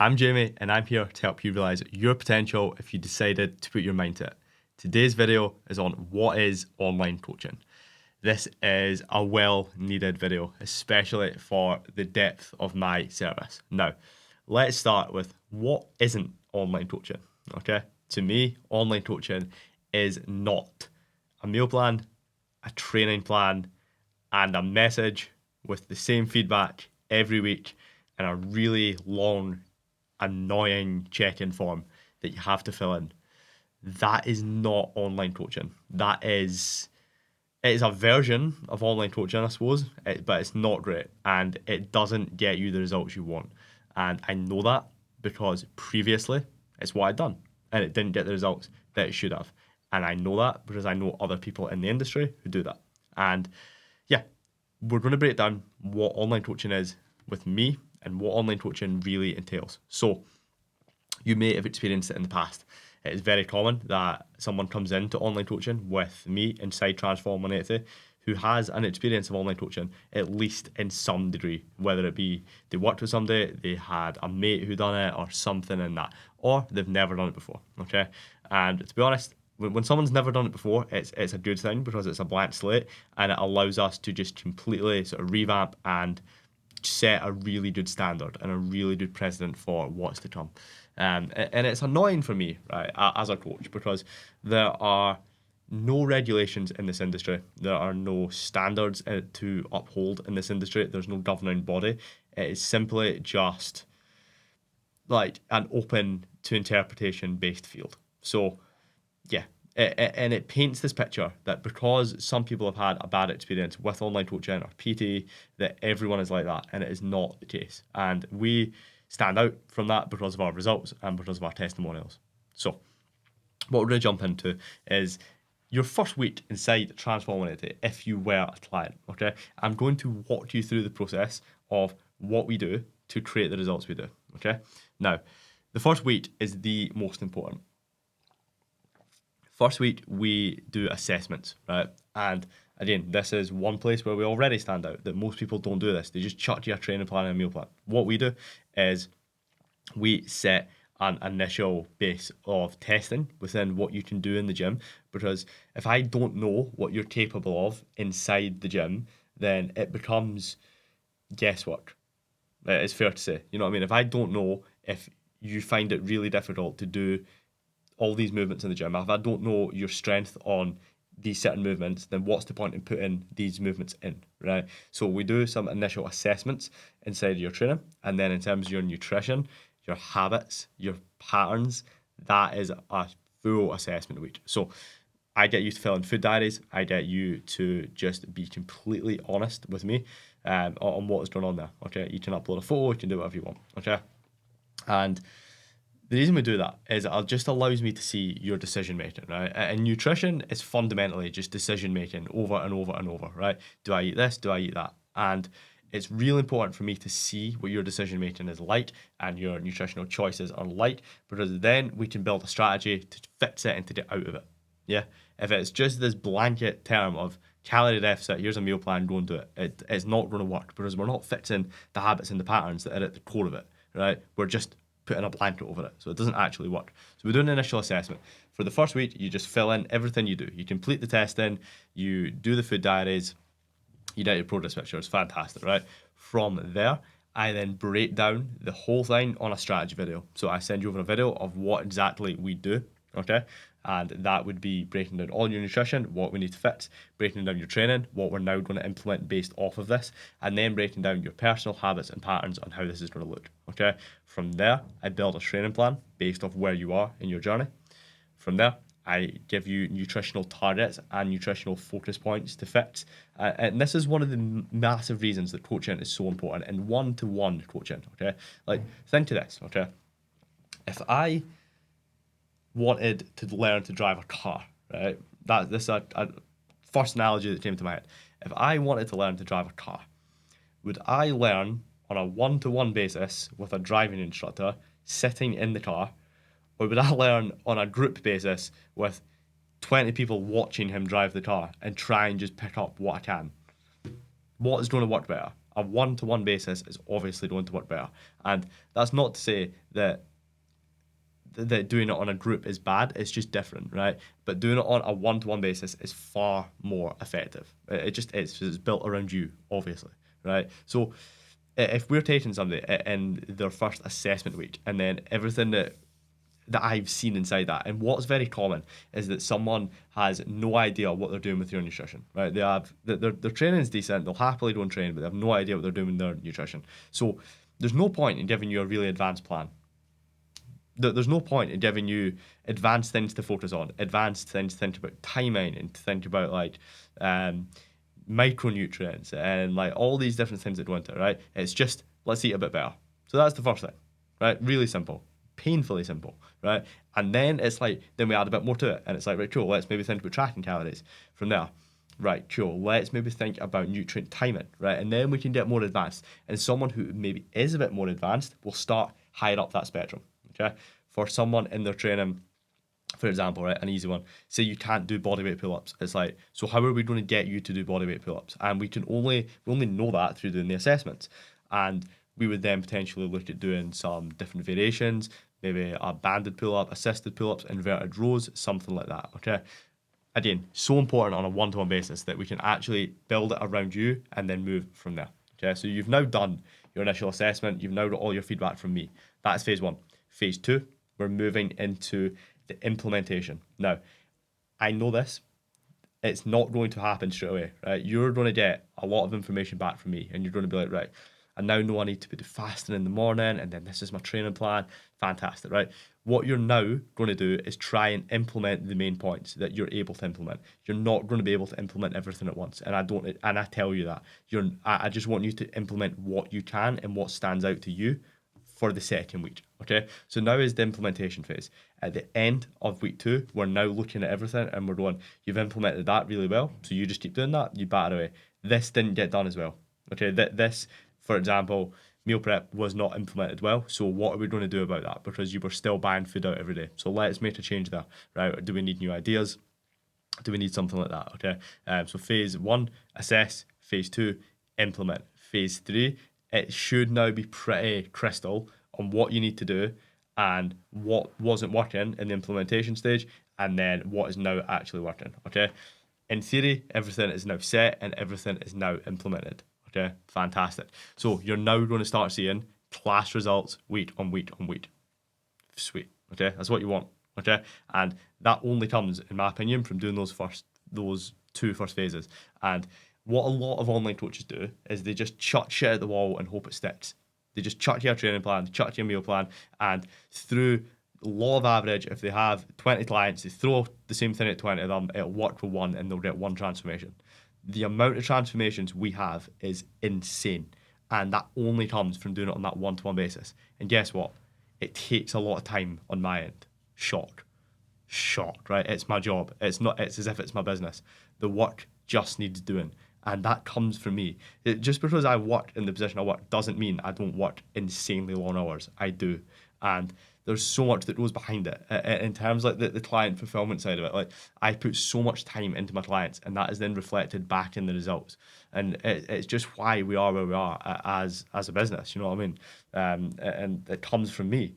I'm Jamie, and I'm here to help you realize your potential if you decided to put your mind to it. Today's video is on what is online coaching. This is a well-needed video, especially for the depth of my service. Now, let's start with what isn't online coaching, okay? To me, online coaching is not a meal plan, a training plan, and a message with the same feedback every week and a really long, annoying check-in form that you have to fill in. That is not online coaching. It is a version of online coaching, I suppose, but it's not great and it doesn't get you the results you want. And I know that because previously it's what I'd done and it didn't get the results that it should have. And I know that because I know other people in the industry who do that. And yeah, we're going to break down what online coaching is with me and what online coaching really entails. So you may have experienced it in the past. It is very common that someone comes into online coaching with me inside Transform 180 who has an experience of online coaching, at least in some degree, whether it be they worked with somebody, they had a mate who done it or something in that, or they've never done it before, okay? And to be honest, when someone's never done it before, it's a good thing because it's a blank slate and it allows us to just completely sort of revamp and set a really good standard and a really good precedent for what's to come. And it's annoying for me, right, as a coach, because there are no regulations in this industry. There are no standards to uphold in this industry. There's no governing body. It is simply just like an open to interpretation based field. So, yeah, and it paints this picture that because some people have had a bad experience with online coaching or PT, that everyone is like that, and it is not the case. And we stand out from that because of our results and because of our testimonials. So, what we're going to jump into is your first week inside Transform 180 if you were a client, okay? I'm going to walk you through the process of what we do to create the results we do, okay? Now, the first week is the most important. First week, we do assessments, right? And again, this is one place where we already stand out, that most people don't do this. They just chuck you a training plan and a meal plan. What we do is we set an initial base of testing within what you can do in the gym, because if I don't know what you're capable of inside the gym, then it becomes guesswork. It's fair to say. You know what I mean? If I don't know if you find it really difficult to do all these movements in the gym, if I don't know your strength on these certain movements, then what's the point in putting these movements in, right? So we do some initial assessments inside your training, and then in terms of your nutrition, your habits, your patterns, that is a full assessment week. So I get you to fill in food diaries. I get you to just be completely honest with me on what is going on there, okay? You can upload a photo, you can do whatever you want, okay? And the reason we do that is it just allows me to see your decision making, right? And nutrition is fundamentally just decision making over and over and over, right? Do I eat this? Do I eat that? And it's really important for me to see what your decision making is like and your nutritional choices are like, because then we can build a strategy to fix it and to get out of it. Yeah. If it's just this blanket term of calorie deficit, here's a meal plan, go and do it. It's not going to work because we're not fixing the habits and the patterns that are at the core of it, right? We're just putting a blanket over it. So it doesn't actually work. So we do an initial assessment. For the first week, you just fill in everything you do. You complete the testing, you do the food diaries, you get your progress pictures. Fantastic, right? From there, I then break down the whole thing on a strategy video. So I send you over a video of what exactly we do, okay? And that would be breaking down all your nutrition, what we need to fix, breaking down your training, what we're now going to implement based off of this, and then breaking down your personal habits and patterns on how this is going to look, okay? From there, I build a training plan based off where you are in your journey. From there, I give you nutritional targets and nutritional focus points to fix. And this is one of the massive reasons that coaching is so important, and one-to-one coaching, okay? Like, think of this, okay? If I wanted to learn to drive a car, right? This is a first analogy that came to my head. If I wanted to learn to drive a car, would I learn on a one-to-one basis with a driving instructor sitting in the car, or would I learn on a group basis with 20 people watching him drive the car and try and just pick up what I can? What is going to work better? a one-to-one basis is obviously going to work better. And that's not to say that doing it on a group is bad. It's just different, right? But doing it on a one-to-one basis is far more effective. It just is. It's built around you, obviously, right? So if we're taking somebody in their first assessment week, and then everything that I've seen inside that, and what's very common is that someone has no idea what they're doing with your nutrition, right? They have their training is decent. They'll happily go and train, but they have no idea what they're doing with their nutrition. So there's no point in giving you a really advanced plan. There's no point in giving you advanced things to focus on, advanced things to think about timing and to think about like micronutrients and like all these different things that go into it, right? It's just let's eat a bit better. So that's the first thing, right? Really simple, painfully simple, right? And then it's like, then we add a bit more to it. And it's like, right, cool, let's maybe think about tracking calories from there. Right, cool. Let's maybe think about nutrient timing, right? And then we can get more advanced. And someone who maybe is a bit more advanced will start higher up that spectrum, okay? For someone in their training, for example, right, an easy one, say you can't do bodyweight pull-ups. It's like, so how are we going to get you to do bodyweight pull-ups? And we only know that through doing the assessments. And we would then potentially look at doing some different variations, maybe a banded pull-up, assisted pull-ups, inverted rows, something like that, okay? Again, so important on a one-to-one basis that we can actually build it around you and then move from there. Okay, so you've now done your initial assessment. You've now got all your feedback from me. That's phase one. Phase two, we're moving into the implementation. Now, I know this. It's not going to happen straight away, right? You're going to get a lot of information back from me and you're going to be like, right, I now know I need to be fasting in the morning and then this is my training plan. Fantastic, right? What you're now going to do is try and implement the main points that you're able to implement. You're not going to be able to implement everything at once. And I tell you that. I just want you to implement what you can and what stands out to you for the second week, okay? So now is the implementation phase. At the end of week 2, we're now looking at everything and we're going, you've implemented that really well, so you just keep doing that, you batter away. This didn't get done as well, okay? This, for example, meal prep was not implemented well, so what are we going to do about that? Because you were still buying food out every day. So let's make a change there, right? Do we need new ideas? Do we need something like that, okay? So phase 1, assess. Phase 2, implement. Phase 3, it should now be pretty crystal on what you need to do and what wasn't working in the implementation stage and then what is now actually working, okay? In theory, everything is now set and everything is now implemented, okay? Fantastic. So you're now going to start seeing class results week on week on week. Sweet, okay? That's what you want, okay? And that only comes, in my opinion, from doing those two first phases. And what a lot of online coaches do is they just chuck shit at the wall and hope it sticks. They just chuck your training plan, chuck your meal plan, and through law of average, if they have 20 clients, they throw the same thing at 20 of them, it'll work for one and they'll get one transformation. The amount of transformations we have is insane. And that only comes from doing it on that one-to-one basis. And guess what? It takes a lot of time on my end. Shock, right? It's my job. It's as if it's my business. The work just needs doing. And that comes from me. Just because I work in the position I work doesn't mean I don't work insanely long hours. I do. And there's so much that goes behind it in terms of like the client fulfillment side of it. Like I put so much time into my clients and that is then reflected back in the results. And it's just why we are where we are as a business, you know what I mean? And it comes from me.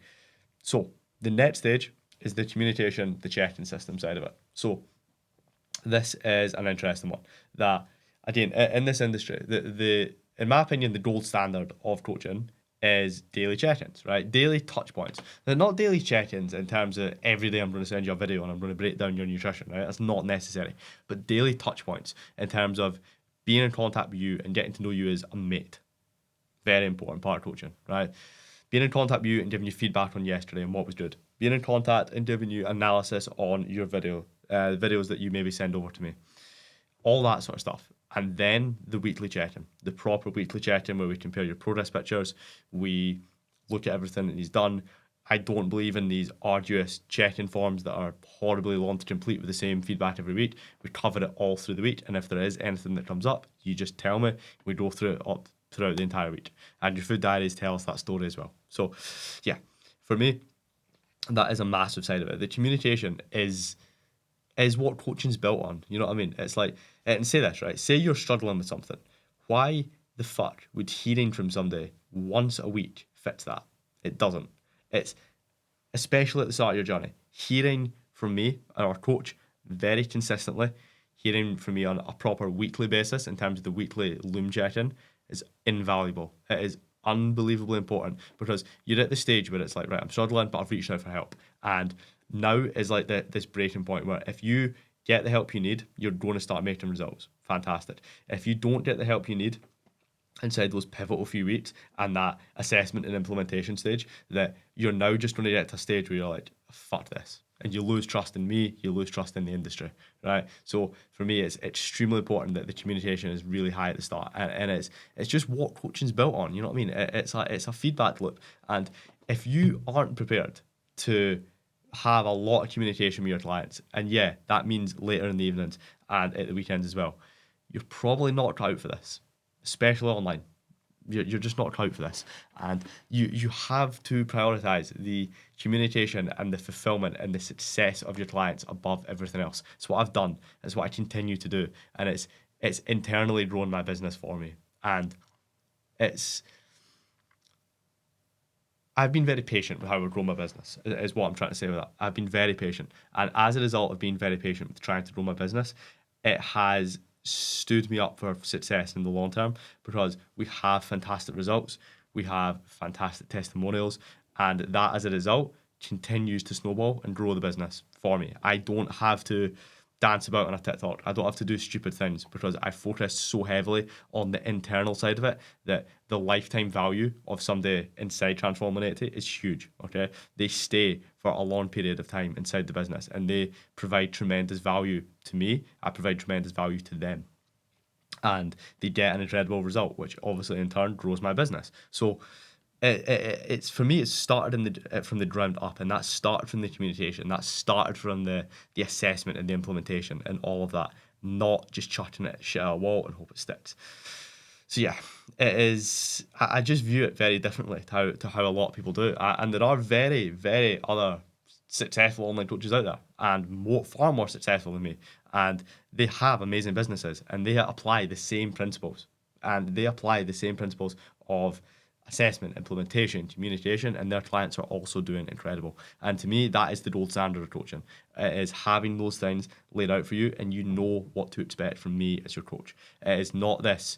So the next stage is the communication, the check-in system side of it. So this is an interesting one that, again, in this industry, the in my opinion, the gold standard of coaching is daily check-ins, right? Daily touch points. They're not daily check-ins in terms of every day I'm going to send you a video and I'm going to break down your nutrition, right? That's not necessary. But daily touch points in terms of being in contact with you and getting to know you as a mate. Very important part of coaching, right? Being in contact with you and giving you feedback on yesterday and what was good. Being in contact and giving you analysis on your videos that you maybe send over to me. All that sort of stuff. And then the weekly check-in, the proper weekly check-in where we compare your progress pictures, we look at everything that he's done. I don't believe in these arduous check-in forms that are horribly long to complete with the same feedback every week. We cover it all through the week, and if there is anything that comes up, you just tell me. We go through it up throughout the entire week. And your food diaries tell us that story as well. So, yeah, for me, that is a massive side of it. The communication is what coaching's built on. You know what I mean? It's like, and say this, right? Say you're struggling with something. Why the fuck would hearing from somebody once a week fix that? It doesn't. It's especially at the start of your journey. Hearing from me, our coach, very consistently, hearing from me on a proper weekly basis in terms of the weekly loom check-in is invaluable. It is unbelievably important because you're at the stage where it's like, right, I'm struggling, but I've reached out for help. And now is like this breaking point where if you get the help you need, you're going to start making results. Fantastic. If you don't get the help you need, inside those pivotal few weeks and that assessment and implementation stage, that you're now just going to get to a stage where you're like, fuck this. And you lose trust in me, you lose trust in the industry, right? So for me, it's extremely important that the communication is really high at the start. And it's just what coaching's built on, you know what I mean? It's a feedback loop. And if you aren't prepared to have a lot of communication with your clients, and yeah, that means later in the evenings and at the weekends as well, you're probably not cut out for this, especially online. You're just not cut out for this. And you have to prioritize the communication and the fulfillment and the success of your clients above everything else. It's what I've done. It's what I continue to do. And it's internally grown my business for me. And I've been very patient with how I grow my business, is what I'm trying to say with that. I've been very patient. And as a result of being very patient with trying to grow my business, it has stood me up for success in the long term because we have fantastic results, we have fantastic testimonials, and that as a result continues to snowball and grow the business for me. I don't have to dance about on a TikTok. I don't have to do stupid things because I focus so heavily on the internal side of it that the lifetime value of somebody inside Transform 180 is huge. Okay, they stay for a long period of time inside the business and they provide tremendous value to me. I provide tremendous value to them. And they get an incredible result, which obviously in turn grows my business. So it's for me, it started from the ground up, and that started from the communication, that started from the assessment and the implementation and all of that, not just chucking it shit at a wall and hope it sticks. So yeah, it is. I just view it very differently to how a lot of people do, and there are very very other successful online coaches out there, and far more successful than me, and they have amazing businesses, and they apply the same principles, of assessment, implementation, communication, and their clients are also doing incredible. And to me, that is the gold standard of coaching. It is having those things laid out for you, and you know what to expect from me as your coach. It is not this,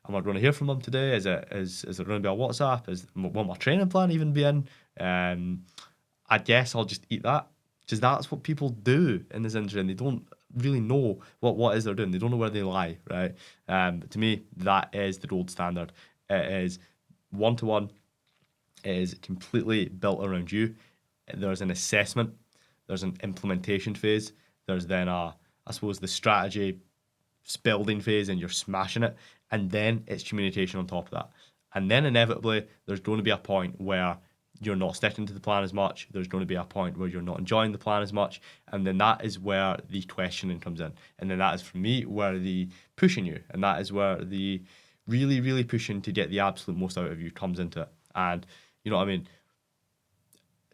am I going to hear from them today? Is there going to be a WhatsApp? Will my training plan even be in? I guess I'll just eat that, because that's what people do in this industry, and they don't really know what is they're doing. They don't know where they lie, right? To me, that is the gold standard. It is one-to-one. It is completely built around you. There's an assessment. There's an implementation phase. There's then I suppose, the strategy building phase, and you're smashing it. And then it's communication on top of that. And then inevitably, there's going to be a point where you're not sticking to the plan as much. There's going to be a point where you're not enjoying the plan as much. And then that is where the questioning comes in. And then that is, for me, where the pushing you. And that is where the really, really pushing to get the absolute most out of you comes into it. And, you know what I mean?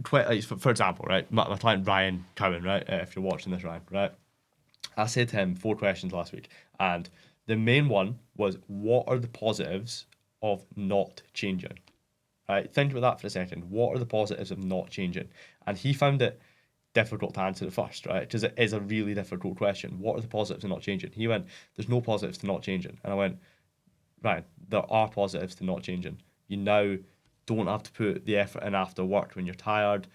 For example, right, my client Ryan Cowan, right, if you're watching this, Ryan, right, I said to him 4 questions last week, and the main one was, what are the positives of not changing? Right, think about that for a second. What are the positives of not changing? And he found it difficult to answer at first, right, because it is a really difficult question. What are the positives of not changing? He went, there's no positives to not changing. And I went, right, there are positives to not changing. You now don't have to put the effort in after work when you're tired.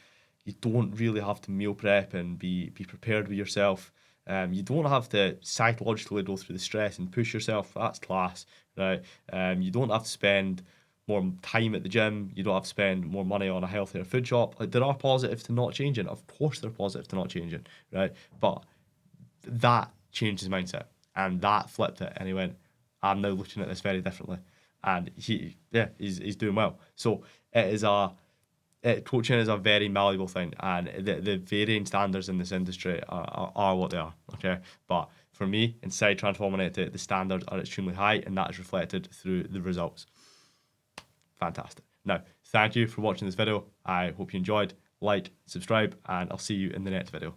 You don't really have to meal prep and be prepared with yourself. You don't have to psychologically go through the stress and push yourself. That's class, right? You don't have to spend more time at the gym. You don't have to spend more money on a healthier food shop. Like, there are positives to not changing. Of course, there are positives to not changing, right? But that changed his mindset, and that flipped it. And he went, I'm now looking at this very differently. And he's doing well. So coaching is a very malleable thing, and the varying standards in this industry are what they are, okay? But for me, inside Transform 180, the standards are extremely high, and that is reflected through the results. Fantastic. Now, thank you for watching this video. I hope you enjoyed. Like, subscribe, and I'll see you in the next video.